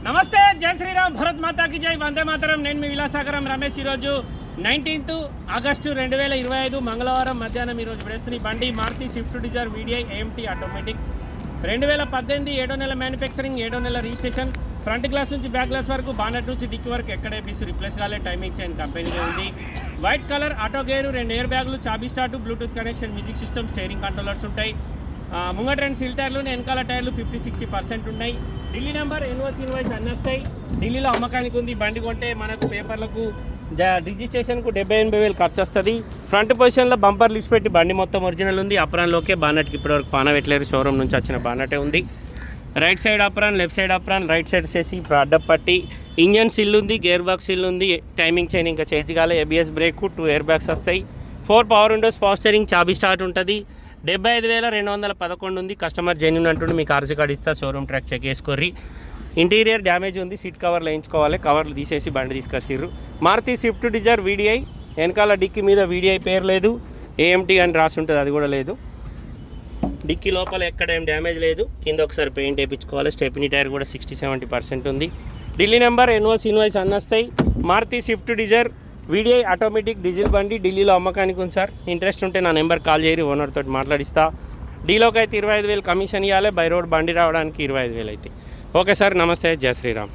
నమస్తే, జై శ్రీరామ్, భరత్ మాతాకి జై, వందే మాతరం. నేను మీ విలాసాగరం రమేష్. ఈరోజు 19th ఆగస్టు 2025 మంగళవారం మధ్యాహ్నం ఈరోజు విడేస్తున్న బండి Maruti Swift Dzire VDI AMT automatic 2018 7వ నెల మ్యానుఫ్యాక్చరింగ్, 7వ నెల రిజిస్ట్రేషన్. ఫ్రంట్ గ్లాస్ నుంచి బ్యాక్ గ్లాస్ వరకు, బానెట్ నుంచి డిక్కీ వరకు ఎక్కడ ఏపీస్ రిప్లేస్ కాలే, టైమింగ్ చైన్ కంపెనీలో ఉంది. White colour auto gear, 2 air బ్యాగులు, చాబీ start, Bluetooth connection, music system, steering controllers ఉంటాయి. ముంగట 2 సీల్ టైర్లు, వెనకాల టైర్లు 50-60% ఉన్నాయి. ఢిల్లీ నెంబర్ ఇన్వాయిస్ అన్నీ వస్తాయి. ఢిల్లీలో అమ్మకానికి ఉంది. బండి కొంటే మనకు పేపర్లకు రిజిస్ట్రేషన్కు 70-80 వేలు ఖర్చు వస్తుంది. ఫ్రంట్ పొజిషన్లో బంపర్ లిస్ట్ పెట్టి బండి మొత్తం ఒరిజినల్ ఉంది. అప్రాన్లోకే బానెట్కి ఇప్పటివరకు పాన పెట్టలేరు, షోరూమ్ నుంచి వచ్చిన బానెటే ఉంది. Right side apron, left side apron, right side చేసి అడ్డపట్టి, ఇంజన్ సిల్ ఉంది, గేర్ బాక్స్ సిల్ ఉంది, టైమింగ్ చైన్ ఇంకా చేతి కాలే, ABS బ్రేక్, 2 ఎయిర్ బ్యాగ్స్ వస్తాయి, 4 పవర్ విండోస్, పవర్ స్టీరింగ్, చాబీ స్టార్ట్ ఉంటుంది. 75,211 ఉంది. కస్టమర్ జెన్యూన్ అంటుండే, మీకు ఆర్సీ కార్డు ఇస్తా, షోరూమ్ ట్రాక్ చెక్ చేసుకోర్రి. ఇంటీరియర్ డ్యామేజ్ ఉంది, సీట్ కవర్లు వేయించుకోవాలి, కవర్లు తీసేసి బండి తీసుకొచ్చిర్రు. మారుతి స్విఫ్ట్ డిజైర్ వీడిఐ, వెనకాల డిక్కీ మీద వీడిఐ పేరు లేదు, AMT అని రాసి ఉంటుంది, అది కూడా లేదు. డిక్కీ లోపల ఎక్కడ ఏం డ్యామేజ్ లేదు. కింద ఒకసారి పెయింట్ వేయించుకోవాలి. స్టెప్నీ టైర్ కూడా 60-70% ఉంది. ఢిల్లీ నెంబర్ ఇన్వాయిస్ అన్నీ వస్తాయి. Maruti Swift Dzire VDI automatic diesel బండి ఢిల్లీలో అమ్మకానికి ఉంది సార్. ఇంట్రెస్ట్ ఉంటే నా నెంబర్ కాల్ చేయరు, ఓనర్ తోటి మాట్లాడిస్తా. డీలోకి అయితే 25,000 కమిషన్ ఇవ్వాలి, బై రోడ్ బండి రావడానికి 25,000 అయితే. ఓకే సార్, నమస్తే, జై శ్రీరామ్.